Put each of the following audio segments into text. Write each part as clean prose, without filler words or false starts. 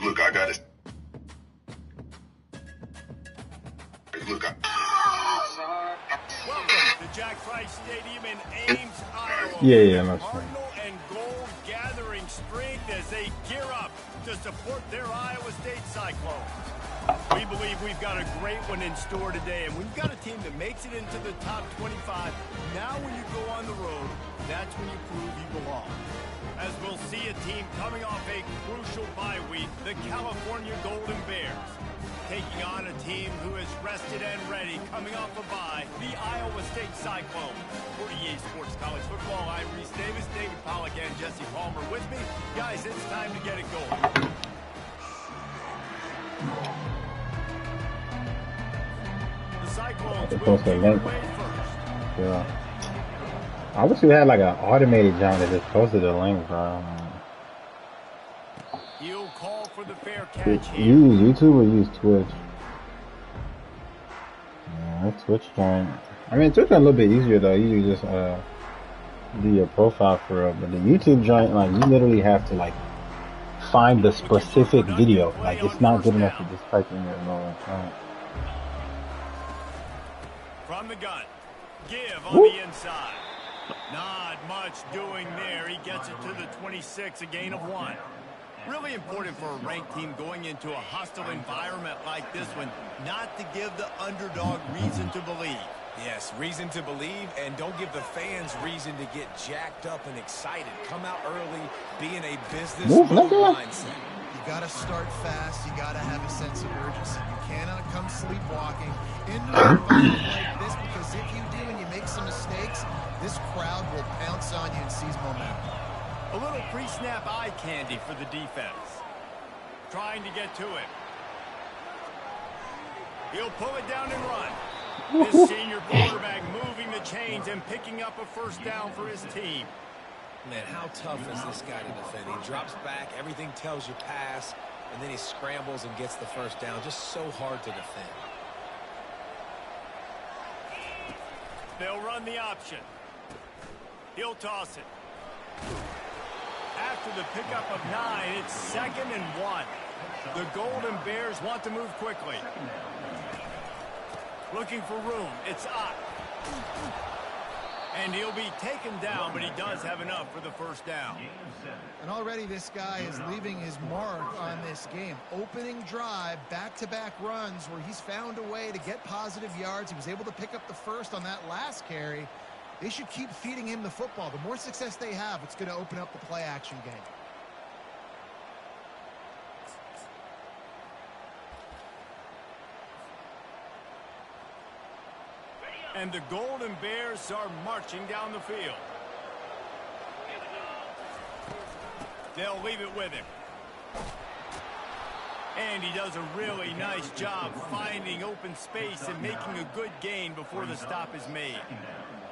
Look, I got it. Look, welcome to Jack Trice Stadium in Ames, Iowa. Yeah, that's right. Cardinal and Gold gathering strength as they gear up to support their Iowa State Cyclones. We believe we've got a great one in store today, and when you've got a team that makes it into the top 25, now when you go on the road, that's when you prove you belong. As we'll see a team coming off a crucial bye week, the California Golden Bears, taking on a team who is rested and ready, coming off a bye, the Iowa State Cyclones. For EA Sports College Football, I'm Reese Davis, David Pollack, and Jesse Palmer with me. Guys, it's time to get it going. The Cyclones will kick it away first. Yeah. I wish we had like an automated jump that just posted the link, bro. He'll call for the fair catch here. Use YouTube or use Twitch? Yeah, Twitch joint. I mean, Twitch is a little bit easier though. You just do your profile for it, but the YouTube joint, like, you literally have to like find the specific video. Like, it's not good enough to just type in your normal account. From the gun, give on the inside. Not much doing there. He gets it to the 26, a gain of 1. Really important for a ranked team going into a hostile environment like this one, not to give the underdog reason to believe. Yes, reason to believe, and don't give the fans reason to get jacked up and excited. Come out early, be in a business mindset. You got to start fast. You got to have a sense of urgency. You cannot come sleepwalking into an environment like this, because if you do and you make some mistakes, this crowd will pounce on you and seize momentum. A little pre-snap eye candy for the defense. Trying to get to it. He'll pull it down and run. This senior quarterback moving the chains and picking up a first down for his team. Man, how tough is this guy to defend? He drops back, everything tells you pass, and then he scrambles and gets the first down. Just so hard to defend. They'll run the option. He'll toss it. After the pickup of 9, it's 2nd and 1. The Golden Bears want to move quickly. Looking for room. It's up. And he'll be taken down, but he does have enough for the first down. And already this guy is leaving his mark on this game. Opening drive, back-to-back runs where he's found a way to get positive yards. He was able to pick up the first on that last carry. They should keep feeding him the football. The more success they have, it's going to open up the play-action game. And the Golden Bears are marching down the field. They'll leave it with him. And he does a really nice job finding open space and making a good gain before the stop is made.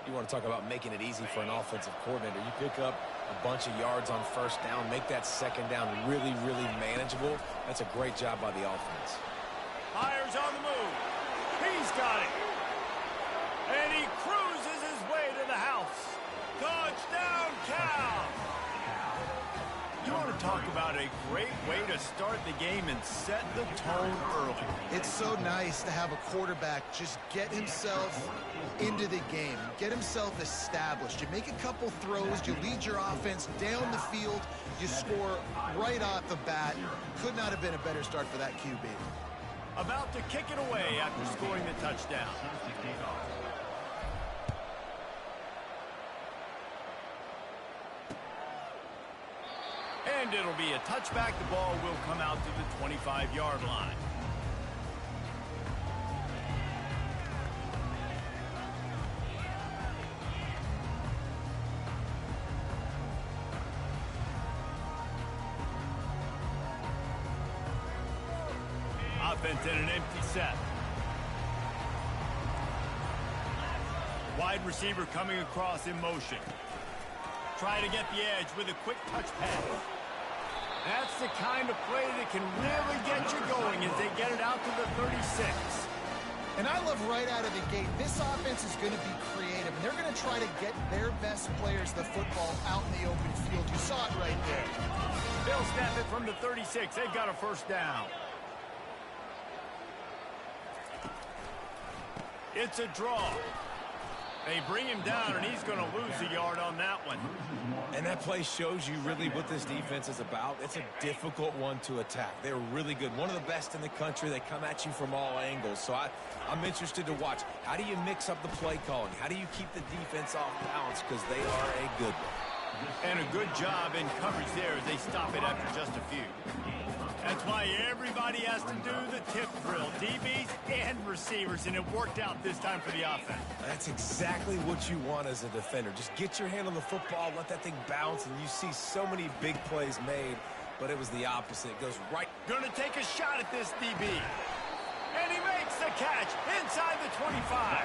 You want to talk about making it easy for an offensive coordinator. You pick up a bunch of yards on first down, make that second down really, really manageable. That's a great job by the offense. Myers on the move. He's got it. And he cruises his way to the house. Touchdown, Cal! You want to talk about a great way to start the game and set the tone early. It's so nice to have a quarterback just get himself into the game, get himself established. You make a couple throws, you lead your offense down the field, you score right off the bat. Could not have been a better start for that QB. About to kick it away after scoring the touchdown. And it'll be a touchback. The ball will come out to the 25-yard line. Offense in an empty set. Wide receiver coming across in motion. Try to get the edge with a quick touch pass. That's the kind of play that can really get you going as they get it out to the 36. And I love right out of the gate, this offense is going to be creative, and they're going to try to get their best players the football out in the open field. You saw it right there. They'll snap it from the 36. They've got a first down. It's a draw. They bring him down, and he's going to lose a yard on that one. And that play shows you really what this defense is about. It's a difficult one to attack. They're really good. One of the best in the country. They come at you from all angles. So I'm interested to watch. How do you mix up the play calling? How do you keep the defense off balance? Because they are a good one. And a good job in coverage there as they stop it after just a few. That's why everybody has to do the tip drill, DBs and receivers, and it worked out this time for the offense. That's exactly what you want as a defender. Just get your hand on the football, let that thing bounce, and you see so many big plays made, but it was the opposite. It goes right. Gonna take a shot at this DB. And he makes the catch inside the 25.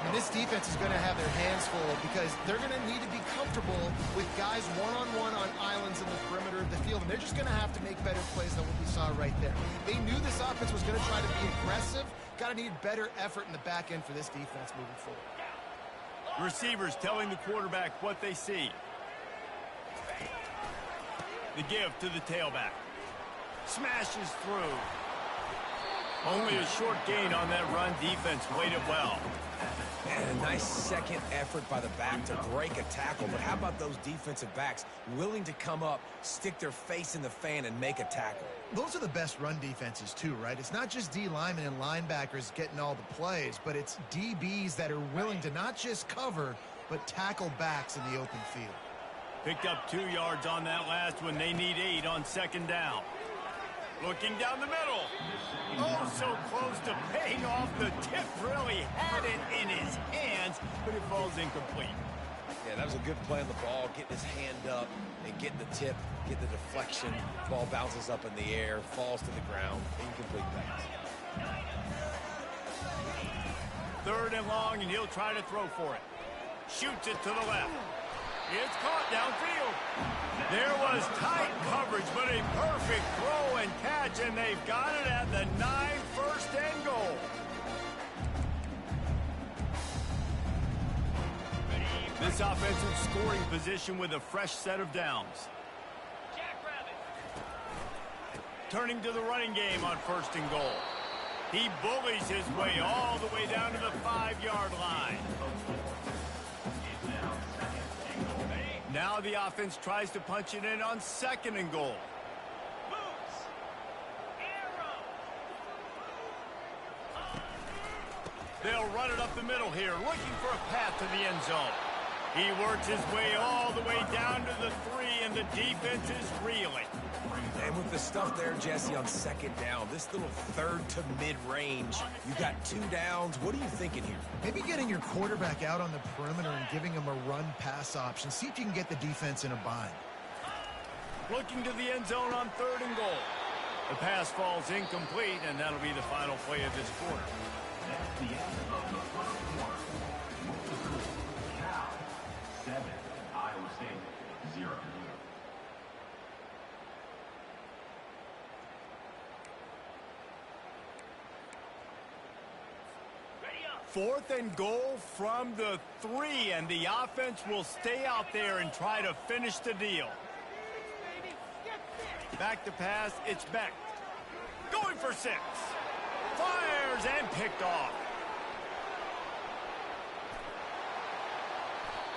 And this defense is going to have their hands full because they're going to need to be comfortable with guys one-on-one on islands in the perimeter of the field. And they're just going to have to make better plays than what we saw right there. They knew this offense was going to try to be aggressive. Got to need better effort in the back end for this defense moving forward. Receivers telling the quarterback what they see. The give to the tailback. Smashes through. Only a short gain on that run. Defense played it well. And a nice second effort by the back to break a tackle. But how about those defensive backs willing to come up, stick their face in the fan, and make a tackle? Those are the best run defenses too, right? It's not just D linemen and linebackers getting all the plays, but it's DBs that are willing to not just cover, but tackle backs in the open field. Picked up 2 yards on that last one. They need 8 on second down. Looking down the middle. Oh, so close to paying off the tip. Really had it in his hands, but it falls incomplete. Yeah, that was a good play on the ball, getting his hand up and getting the tip, get the deflection. Ball bounces up in the air, falls to the ground. Incomplete pass. 3rd and long, and he'll try to throw for it. Shoots it to the left. It's caught downfield. There was tight coverage, but a perfect throw and catch, and they've got it at the 9, 1st and goal. This offensive scoring position with a fresh set of downs. Turning to the running game on 1st and goal. He bullies his way all the way down to the 5-yard line. Now the offense tries to punch it in on 2nd and goal. They'll run it up the middle here, looking for a path to the end zone. He works his way all the way down to the 3, and the defense is reeling. And with the stuff there, Jesse, on 2nd down, this little 3rd to mid-range, you got 2 downs. What are you thinking here? Maybe getting your quarterback out on the perimeter and giving him a run-pass option. See if you can get the defense in a bind. Looking to the end zone on 3rd and goal. The pass falls incomplete, and that'll be the final play of this quarter. That's the end of the first quarter. Cal 7, Iowa State 0. 4th and goal from the 3, and the offense will stay out there and try to finish the deal. Back to pass, it's Beck. Going for 6. Fires and picked off.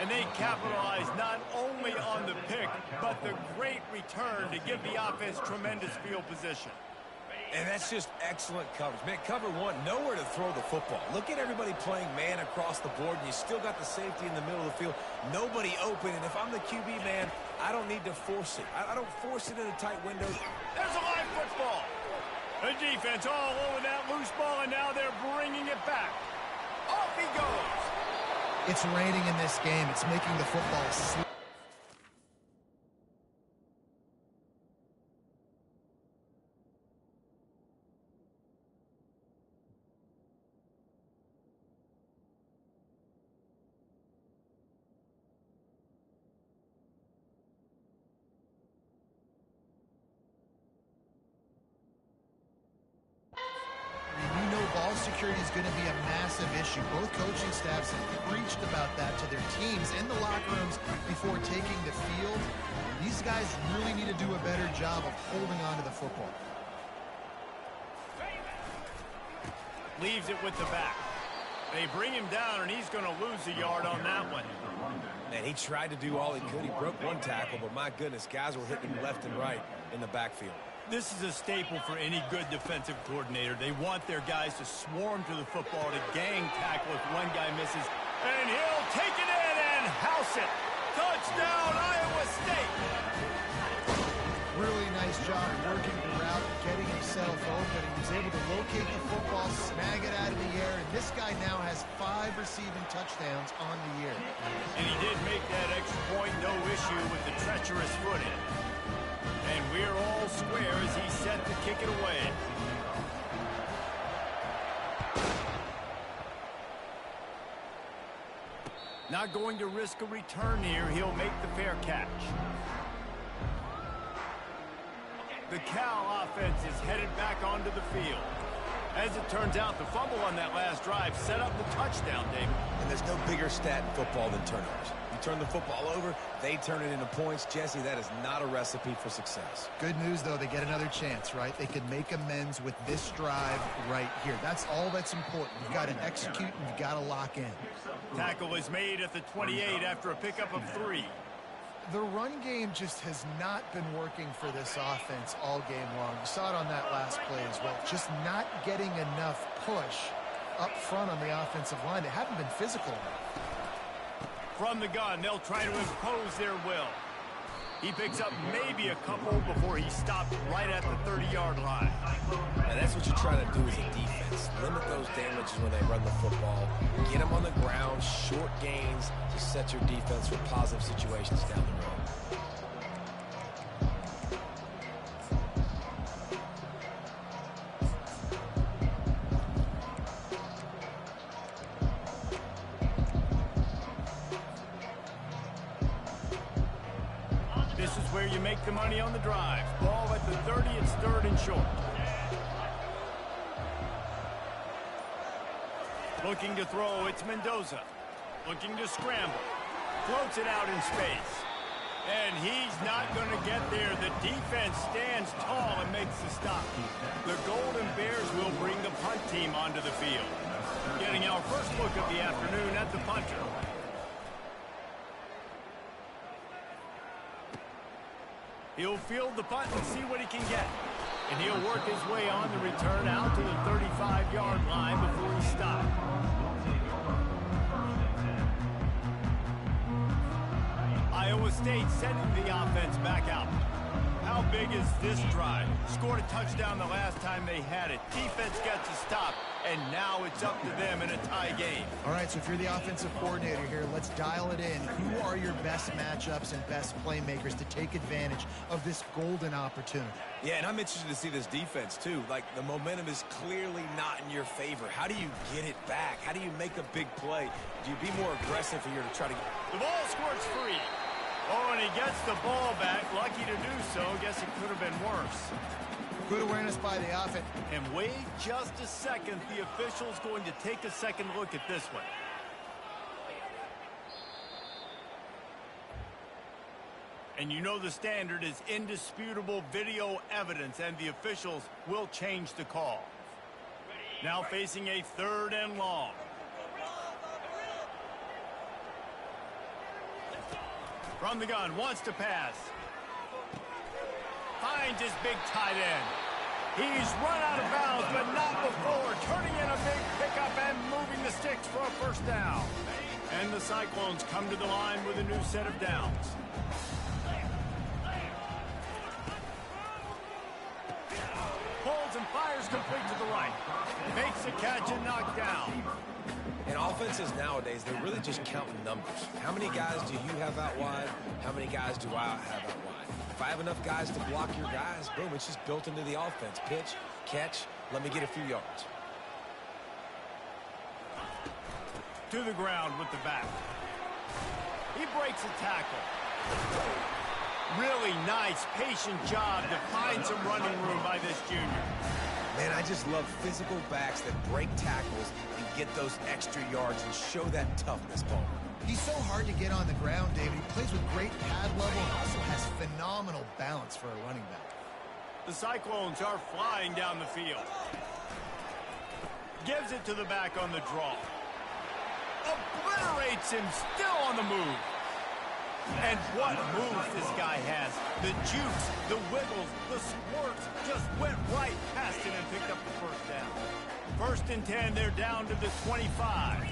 And they capitalize not only on the pick, but the great return to give the offense tremendous field position. And that's just excellent coverage. Man, cover 1, nowhere to throw the football. Look at everybody playing man across the board, and you still got the safety in the middle of the field. Nobody open, and if I'm the QB, man, I don't need to force it. I don't force it in a tight window. There's a live football. The defense all over that loose ball, and now they're bringing it back. Off he goes. It's raining in this game. It's making the football slip. redshirt is going to be a massive issue. Both coaching staffs have preached about that to their teams in the locker rooms before taking the field. These guys really need to do a better job of holding on to the football. Leaves it with the back. They bring him down, and he's going to lose a yard on that one. Man, he tried to do all he could. He broke one tackle, but my goodness, guys were hitting him left and right in the backfield. This is a staple for any good defensive coordinator. They want their guys to swarm to the football, to gang tackle if one guy misses. And he'll take it in and house it. Touchdown, Iowa State. Really nice job working the route, getting himself open. He was able to locate the football, snag it out of the air, and this guy now has 5 receiving touchdowns on the year. And he did make that extra point, no issue with the treacherous footing. And we're all square as he's set to kick it away. Not going to risk a return here. He'll make the fair catch. The Cal offense is headed back onto the field. As it turns out, the fumble on that last drive set up the touchdown, David. And there's no bigger stat in football than turnovers. You turn the football over, they turn it into points. Jesse, that is not a recipe for success. Good news, though, they get another chance, right? They can make amends with this drive right here. That's all that's important. You've got to execute and you've got to lock in. Tackle is made at the 28 after a pickup of 3. The run game just has not been working for this offense all game long. You saw it on that last play as well. Just not getting enough push up front on the offensive line. They haven't been physical enough. From the gun, they'll try to impose their will. He picks up maybe a couple before he stopped right at the 30-yard line. And that's what you try to do as a defense. Limit those damages when they run the football. Get them on the ground, short gains to set your defense for positive situations down the road. This is where you make the money on the drive. Ball at the 30, it's 3rd and short. Looking to throw, it's Mendoza. Looking to scramble. Floats it out in space. And he's not going to get there. The defense stands tall and makes the stop. The Golden Bears will bring the punt team onto the field. Getting our first look of the afternoon at the punter. He'll field the punt and see what he can get. And he'll work his way on the return out to the 35-yard line before he stops. Iowa State sending the offense back out. How big is this drive? Scored a touchdown the last time they had it. Defense gets a stop, and now it's up to them in a tie game. All right, so if you're the offensive coordinator here, let's dial it in. Who are your best matchups and best playmakers to take advantage of this golden opportunity? Yeah, and I'm interested to see this defense, too. Like, the momentum is clearly not in your favor. How do you get it back? How do you make a big play? Do you be more aggressive here to try to get... The ball squirts free. Oh, and he gets the ball back. Lucky to do so. Guess it could have been worse. Good awareness by the offense. And wait just a second. The official's going to take a second look at this one. And you know the standard is indisputable video evidence, and the officials will change the call. Now facing a 3rd and long. From the gun, wants to pass. Finds his big tight end. He's run out of bounds, but not before. Turning in a big pickup and moving the sticks for a 1st down. And the Cyclones come to the line with a new set of downs. Pulls and fires complete to the right. Makes the catch and knocked down. And offenses nowadays, they're really just counting numbers. How many guys do you have out wide? How many guys do I have out wide? If I have enough guys to block your guys, boom, it's just built into the offense. Pitch, catch, let me get a few yards. To the ground with the back. He breaks a tackle. Really nice, patient job to find some running room by this junior. Man, I just love physical backs that break tackles and get those extra yards and show that toughness, Paul. He's so hard to get on the ground, David. He plays with great pad level and also has phenomenal balance for a running back. The Cyclones are flying down the field. Gives it to the back on the draw. Obliterates him, still on the move. And what moves this guy has. The jukes, the wiggles, the squirts just went right past him and picked up the first down. 1st and 10, they're down to the 25.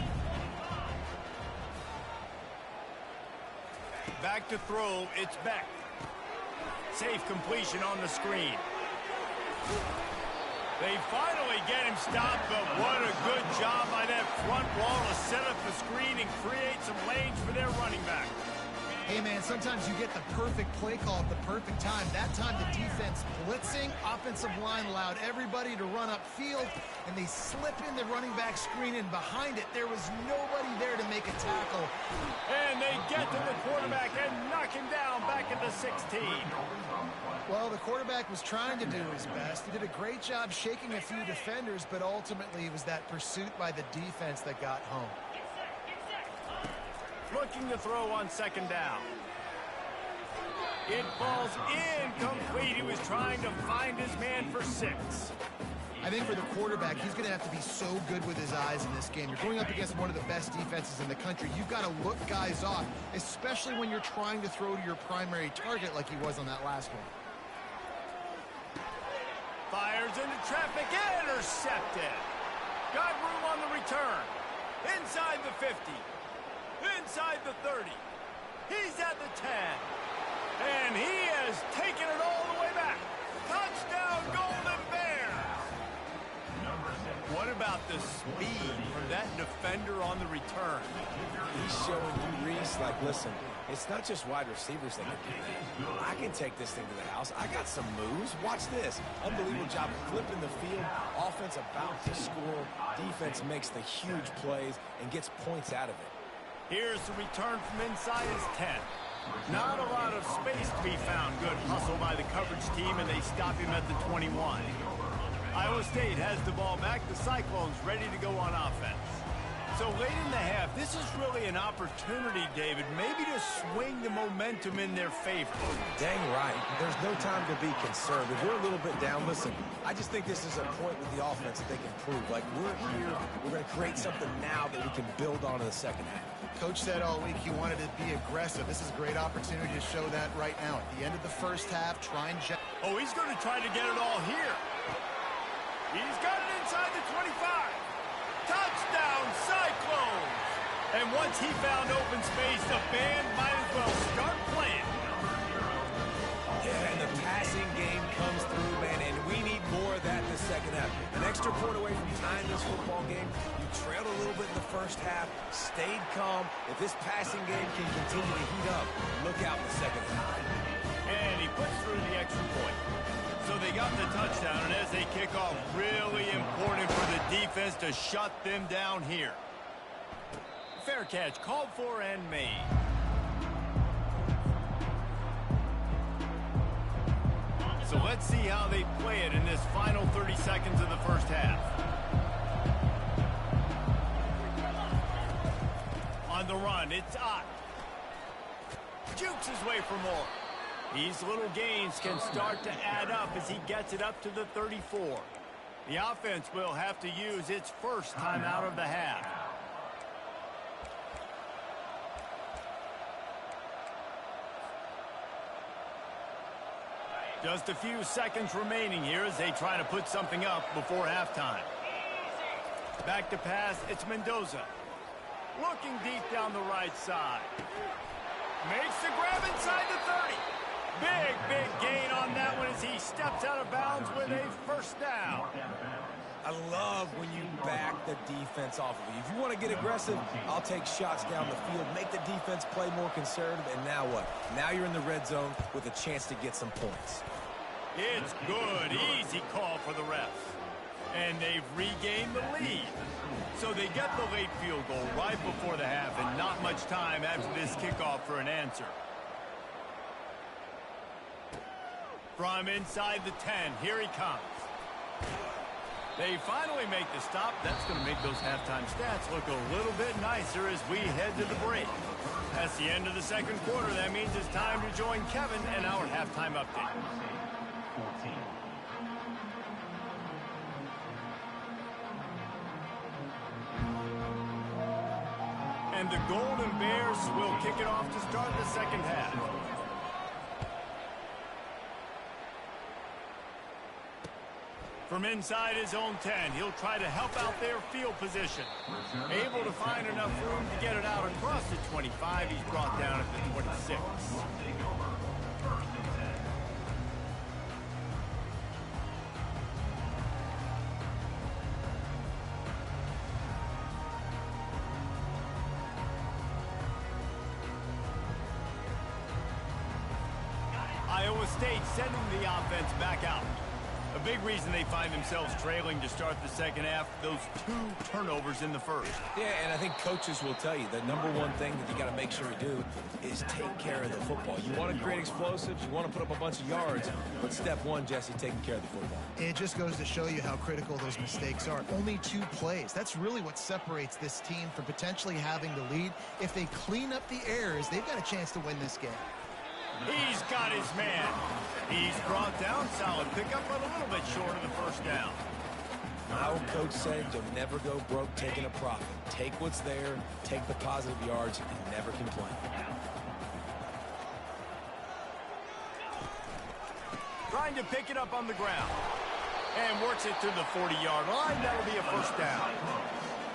Back to throw, it's Beck. Safe completion on the screen. They finally get him stopped, but what a good job by that front wall to set up the screen and create some lanes for their running back. Hey, man, sometimes you get the perfect play call at the perfect time. That time the defense blitzing, offensive line allowed everybody to run upfield, and they slip in the running back screen, and behind it, there was nobody there to make a tackle. And they get to the quarterback and knock him down back into 16. Well, the quarterback was trying to do his best. He did a great job shaking a few defenders, but ultimately it was that pursuit by the defense that got home. Looking to throw on 2nd down. It falls incomplete. He was trying to find his man for 6. I think for the quarterback, he's going to have to be so good with his eyes in this game. You're going up against one of the best defenses in the country. You've got to look guys off, especially when you're trying to throw to your primary target like he was on that last one. Fires into traffic, intercepted. Got room on the return. Inside the 50. Inside the 30. He's at the 10. And he has taken it all the way back. Touchdown, Golden Bears. What about the speed for that defender on the return? He's showing you, Reese, like, listen, it's not just wide receivers that can do that. I can take this thing to the house. I got some moves. Watch this. Unbelievable job flipping the field. Offense about to score. Defense makes the huge plays and gets points out of it. Here's the return from inside his 10. Not a lot of space to be found. Good hustle by the coverage team, and they stop him at the 21. Iowa State has the ball back. The Cyclones ready to go on offense. So late in the half, this is really an opportunity, David, maybe to swing the momentum in their favor. Dang right. There's no time to be concerned. If we're a little bit down, listen, I just think this is a point with the offense that they can prove. Like, we're here, we're going to create something now that we can build on in the 2nd half. Coach said all week he wanted to be aggressive. This is a great opportunity to show that right now. At the end of the 1st half, try and... Oh, he's going to try to get it all here. He's got it inside the 25. Touchdown, Cyclones! And once he found open space, the band might as well start playing. Yeah, and the passing game comes through, man, and we need more of that in the 2nd half. An extra point away from tying this football game. You trailed a little bit in the 1st half, stayed calm. If this passing game can continue to heat up, look out in the 2nd half. And he puts through the extra point. So they got the touchdown, and as they kick off, really important for the defense to shut them down here. Fair catch, called for and made. So let's see how they play it in this final 30 seconds of the 1st half. On the run, it's Ott. Jukes his way for more. These little gains can start to add up as he gets it up to the 34. The offense will have to use its first timeout of the half. Just a few seconds remaining here as they try to put something up before halftime. Back to pass, it's Mendoza. Looking deep down the right side. Makes the grab inside the 30. Big gain on that one as he steps out of bounds with a 1st down. I love when you back the defense off of you. If you want to get aggressive, I'll take shots down the field, make the defense play more conservative, and now what? Now you're in the red zone with a chance to get some points. It's good, easy call for the refs. And they've regained the lead. So they get the late field goal right before the half and not much time after this kickoff for an answer. From inside the 10, here he comes. They finally make the stop. That's going to make those halftime stats look a little bit nicer as we head to the break. That's the end of the second quarter. That means it's time to join Kevin and our halftime update. 14. And the Golden Bears will kick it off to start the second half. From inside his own 10, he'll try to help out their field position. Able to find enough room to get it out across the 25. He's brought down at the 26. Iowa State sending the offense back out. A big reason they find themselves trailing to start the second half, those 2 turnovers in the first. Yeah, and I think coaches will tell you the number one thing that you got to make sure you do is take care of the football. You want to create explosives, you want to put up a bunch of yards, but step one, Jesse, taking care of the football. It just goes to show you how critical those mistakes are. Only 2 plays. That's really what separates this team from potentially having the lead. If they clean up the errors, they've got a chance to win this game. He's got his man. He's brought down. Solid pickup, but a little bit short of the first down. My old coach said you'll never go broke taking a profit. Take what's there, take the positive yards, and never complain. Trying to pick it up on the ground. And works it to the 40-yard line. That'll be a first down.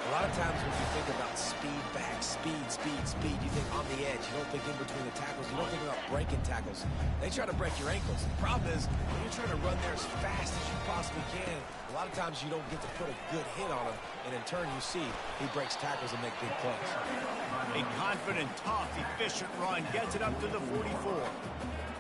A lot of times when you think about speed back, speed, you think on the edge. You don't think in between the tackles. You don't think about breaking tackles. They try to break your ankles. The problem is when you're trying to run there as fast as you possibly can, a lot of times you don't get to put a good hit on him. And in turn, you see he breaks tackles and make big plays. A confident, tough, efficient run gets it up to the 44.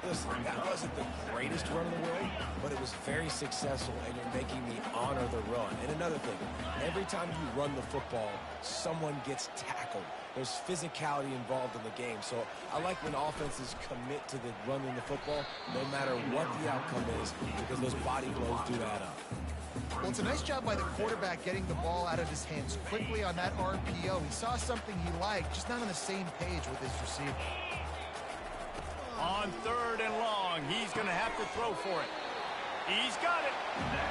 Listen, that wasn't the greatest run in the world, but it was very successful, and you're making me honor the run. And another thing, every time you run the football, someone gets tackled. There's physicality involved in the game. So I like when offenses commit to the running the football, no matter what the outcome is, because those body blows do add up. Well, it's a nice job by the quarterback getting the ball out of his hands quickly on that RPO. He saw something he liked, just not on the same page with his receiver. On 3rd and long, he's going to have to throw for it. He's got it.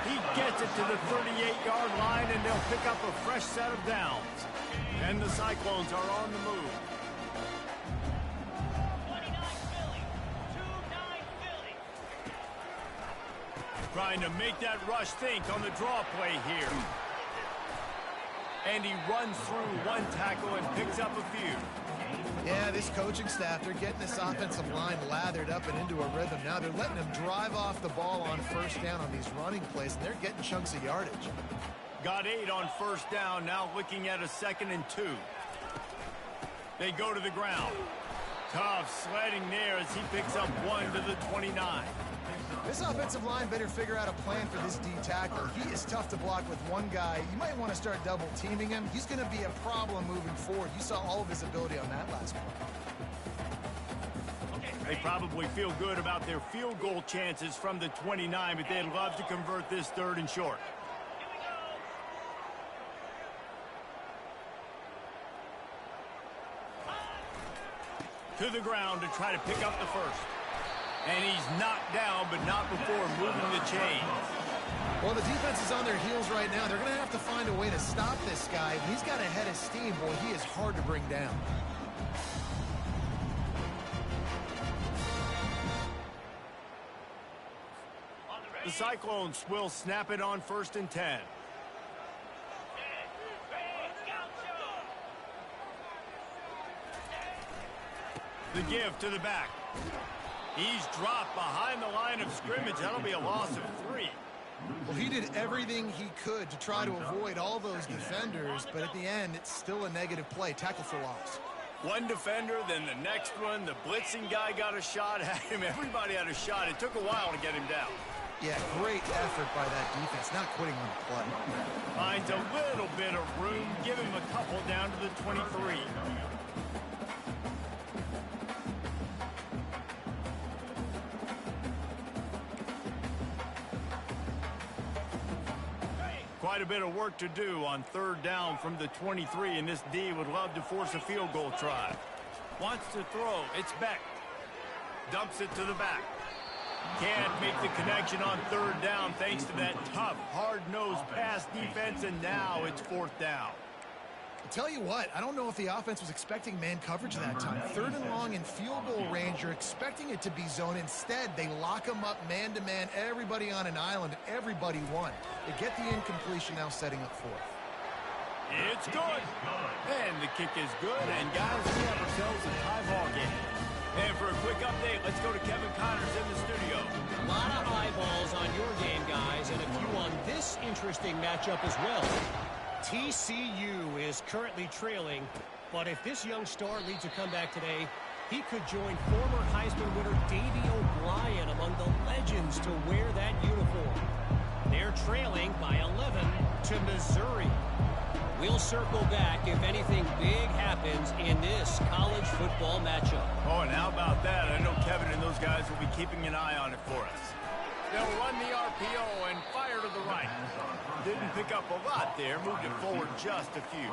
He gets it to the 38-yard line, and they'll pick up a fresh set of downs. And the Cyclones are on the move. 29 Philly. 2-9 Philly. Trying to make that rush think on the draw play here. And he runs through one tackle and picks up a few. Yeah, this coaching staff, they're getting this offensive line lathered up and into a rhythm. Now they're letting them drive off the ball on first down on these running plays, and they're getting chunks of yardage. Got 8 on first down, now looking at a 2nd and 2. They go to the ground. Tough sledding there as he picks up 1 to the 29. This offensive line better figure out a plan for this D tackle. He is tough to block with one guy. You might want to start double teaming him. He's going to be a problem moving forward. You saw all of his ability on that last one. They probably feel good about their field goal chances from the 29, but they'd love to convert this 3rd and short. To the ground to try to pick up the first. And he's knocked down, but not before moving the chains. Well, the defense is on their heels right now. They're going to have to find a way to stop this guy. When he's got a head of steam, boy, he is hard to bring down. The Cyclones will snap it on 1st and 10. The give to the back. He's dropped behind the line of scrimmage. That'll be a loss of 3. Well, he did everything he could to try to avoid all those defenders, but at the end, it's still a negative play. Tackle for loss. One defender, then the next one. The blitzing guy got a shot at him. Everybody had a shot. It took a while to get him down. Yeah, great effort by that defense, not quitting on the play. Finds a little bit of room. Give him a couple down to the 23. Quite a bit of work to do on third down from the 23, and this D would love to force a field goal try. Wants to throw. It's Beck. Dumps it to the back. Can't make the connection on third down thanks to that tough, hard-nosed pass defense, and now it's fourth down. I'll tell you what, I don't know if the offense was expecting man coverage that time. Third and long in field goal range, you're expecting it to be zone. Instead, they lock them up man-to-man, everybody on an island, everybody won. They get the incompletion, now setting up fourth. It's good. And the kick is good, and guys, we have ourselves a tie ball game. And for a quick update, let's go to Kevin Connors in the studio. A lot of eyeballs on your game, guys, and a few on this interesting matchup as well. TCU is currently trailing, but if this young star leads a comeback today, he could join former Heisman winner Davey O'Brien among the legends to wear that uniform. They're trailing by 11 to Missouri. We'll circle back if anything big happens in this college football matchup. Oh, and how about that? I know Kevin and those guys will be keeping an eye on it for us. They'll run the RPO and fire to the right. Didn't pick up a lot there, moved it forward just a few.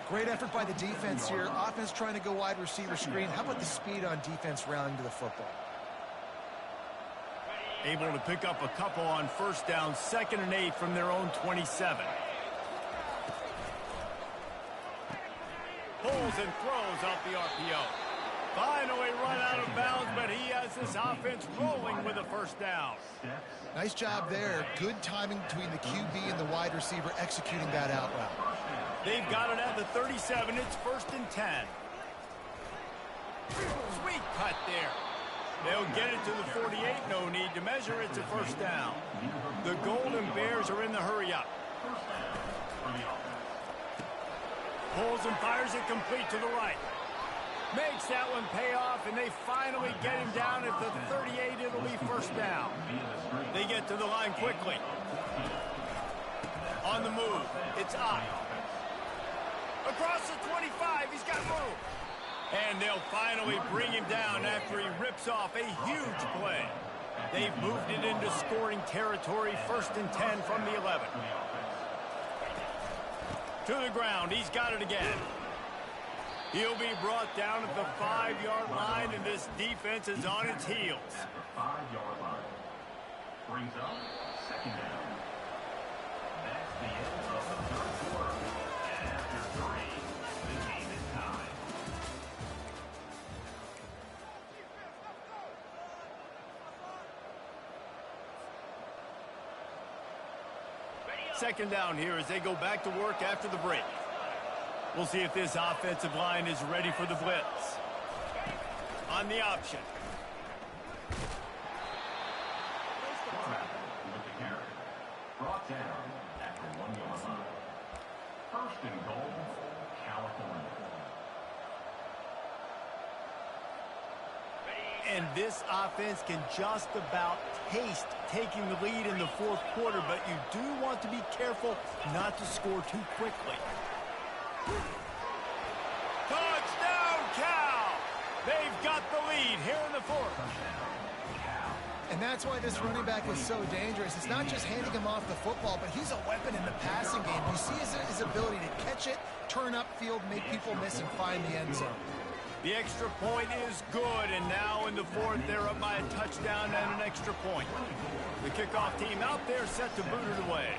Great effort by the defense here. Offense trying to go wide receiver screen. How about the speed on defense rallying to the football? Able to pick up a couple on first down, 2nd and 8 from their own 27. Pulls and throws off the RPO. Finally run out of bounds, but he has this offense rolling with a first down. Nice job there. Good timing between the QB and the wide receiver executing that out route. They've got it at the 37. It's 1st and 10. Sweet cut there. They'll get it to the 48. No need to measure. It's a first down. The Golden Bears are in the hurry-up. Pulls and fires it complete to the right. Makes that one pay off, and they finally get him down at the 38. It'll be first down. They get to the line quickly. On the move, it's up. Across the 25, he's got room. And they'll finally bring him down after he rips off a huge play. They've moved it into scoring territory, 1st and 10 from the 11. To the ground, he's got it again. He'll be brought down at the 5-yard line, and this defense is on its heels. At the 5-yard line. Brings up 2nd down. That's the end of the 3rd quarter. And after 3, the game is tied. Second down here as they go back to work after the break. We'll see if this offensive line is ready for the blitz. On the option. With the carry. Brought down at the 1-yard line. 1st and goal, California. And this offense can just about taste taking the lead in the 4th quarter, but you do want to be careful not to score too quickly. Touchdown, Cal! They've got the lead here in the 4th. And that's why this running back is so dangerous. It's not just handing him off the football, but he's a weapon in the passing game. You see his ability to catch it, turn upfield, make people miss, and find the end zone. The extra point is good, and now in the 4th, they're up by a touchdown and an extra point. The kickoff team out there set to boot it away.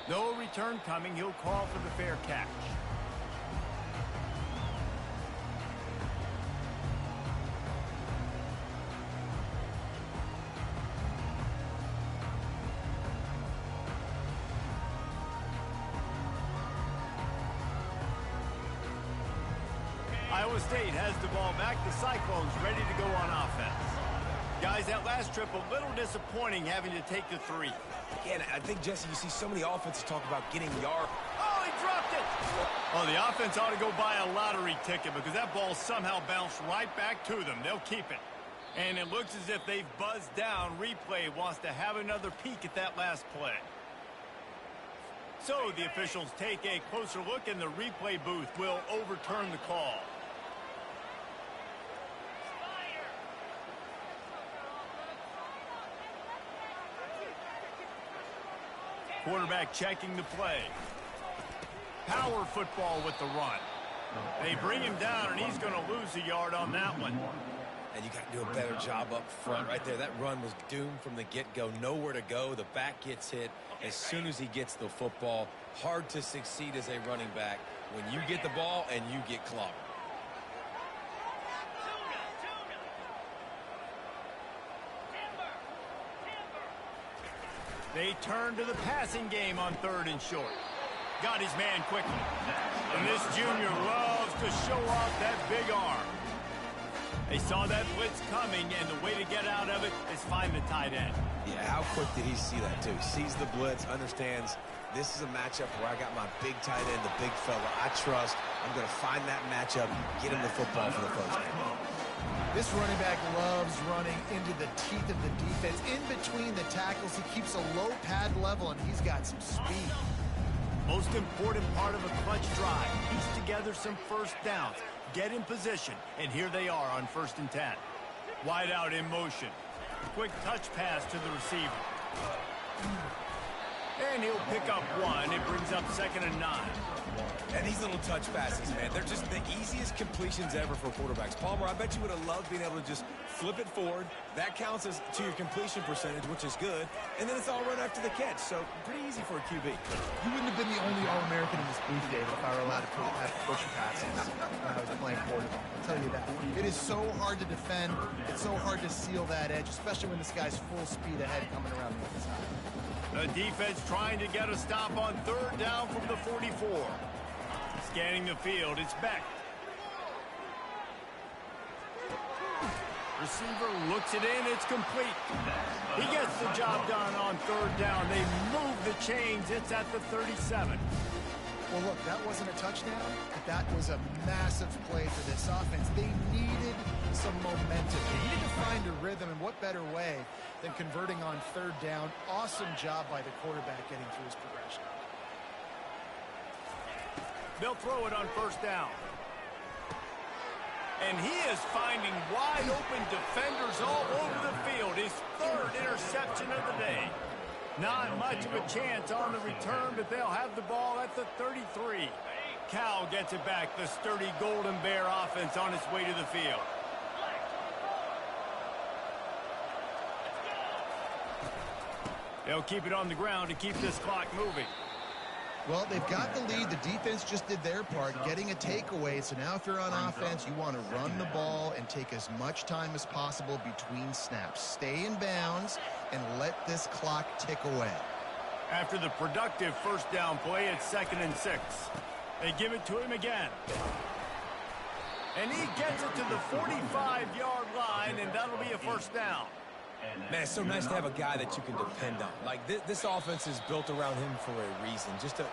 No return coming. He'll call for the fair catch. Iowa State has the ball back. The Cyclones ready to go on offense. Guys, that last trip a little disappointing having to take the 3. Yeah, and I think, Jesse, you see so many offenses talk about getting yards. Oh, he dropped it! Oh, the offense ought to go buy a lottery ticket because that ball somehow bounced right back to them. They'll keep it. And it looks as if they've buzzed down. Replay wants to have another peek at that last play. So the officials take a closer look, and the replay booth will overturn the call. quarterback checking the play. Power football with the run. They bring him down, and he's going to lose a yard on that one. And you got to do a better job up front right there. That run was doomed from the get-go. Nowhere to go. The back gets hit as soon as he gets the football. Hard to succeed as a running back when you get the ball and you get clobbered. They turn to the passing game on 3rd and short. Got his man quickly. And this junior loves to show off that big arm. They saw that blitz coming, and the way to get out of it is find the tight end. Yeah, how quick did he see that, too? He sees the blitz, understands this is a matchup where I got my big tight end, the big fella I trust. I'm going to find that matchup, get him the football for the first down. This running back loves running into the teeth of the defense. In between the tackles, he keeps a low pad level, and he's got some speed. Most important part of a clutch drive, piece together some first downs, get in position, and here they are on 1st and 10. Wide out in motion. Quick touch pass to the receiver. And he'll pick up 1. It brings up 2nd and 9. And these little touch passes, man, they're just the easiest completions ever for quarterbacks. Palmer, I bet you would have loved being able to just flip it forward. That counts as to your completion percentage, which is good. And then it's all run after the catch, so pretty easy for a QB. You wouldn't have been the only All-American in this booth, David, if I were allowed to push passes when I was playing quarterback. I'll tell you that. It is so hard to defend. It's so hard to seal that edge, especially when this guy's full speed ahead coming around the other side. The defense trying to get a stop on 3rd down from the 44. Scanning the field, it's Beck. Receiver looks it in, it's complete. He gets the job done on 3rd down. They move the chains, it's at the 37. Well, look, that wasn't a touchdown, but that was a massive play for this offense. They needed some momentum. They needed to find a rhythm, and what better way than converting on 3rd down. Awesome job by the quarterback getting through his progression. They'll throw it on 1st down. And he is finding wide open defenders all over the field. His 3rd interception of the day. Not much of a chance on the return, but they'll have the ball at the 33. Cal gets it back. The sturdy Golden Bear offense on its way to the field. They'll keep it on the ground to keep this clock moving. Well, they've got the lead. The defense just did their part, getting a takeaway. So now if you're on offense, you want to run the ball and take as much time as possible between snaps. Stay in bounds and let this clock tick away. After the productive 1st down play, it's 2nd and 6. They give it to him again. And he gets it to the 45-yard line, and that'll be a 1st down. Man, it's so nice to have a guy that you can depend on. Like, this offense is built around him for a reason. Just a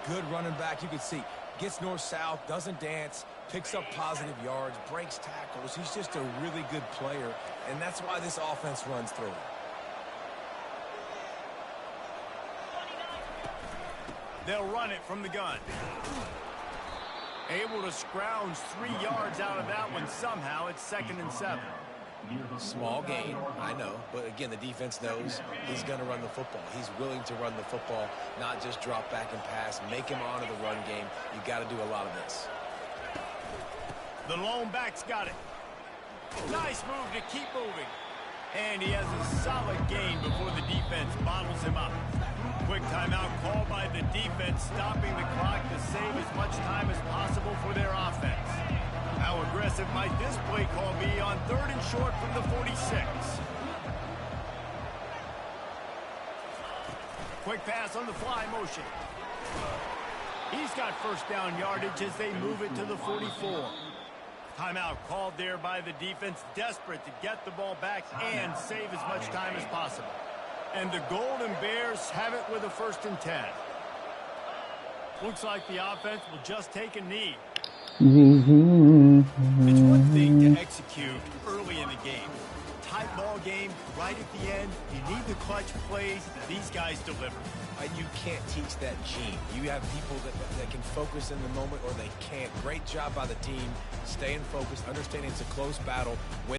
good running back. You can see, gets north-south, doesn't dance, picks up positive yards, breaks tackles. He's just a really good player, and that's why this offense runs through him. They'll run it from the gun. Able to scrounge 3 yards out of that one somehow. It's 2nd and 7. Small gain, I know, but again, the defense knows he's going to run the football. He's willing to run the football, not just drop back and pass, make him honor the run game. You got to do a lot of this. The lone back's got it. Nice move to keep moving. And he has a solid gain before the defense bottles him up. Quick timeout called by the defense, stopping the clock to save as much time as possible for their offense. How aggressive might this play call be on 3rd and short from the 46? Quick pass on the fly motion. He's got 1st down yardage as they move it to the 44. Timeout called there by the defense, desperate to get the ball back and save as much time as possible. And the Golden Bears have it with a 1st and 10. Looks like the offense will just take a knee. It's one thing to execute early in the game. Tight ball game, right at the end. You need the clutch plays. These guys deliver. And you can't teach that gene. You have people that can focus in the moment or they can't. Great job by the team, staying focused, understanding it's a close battle.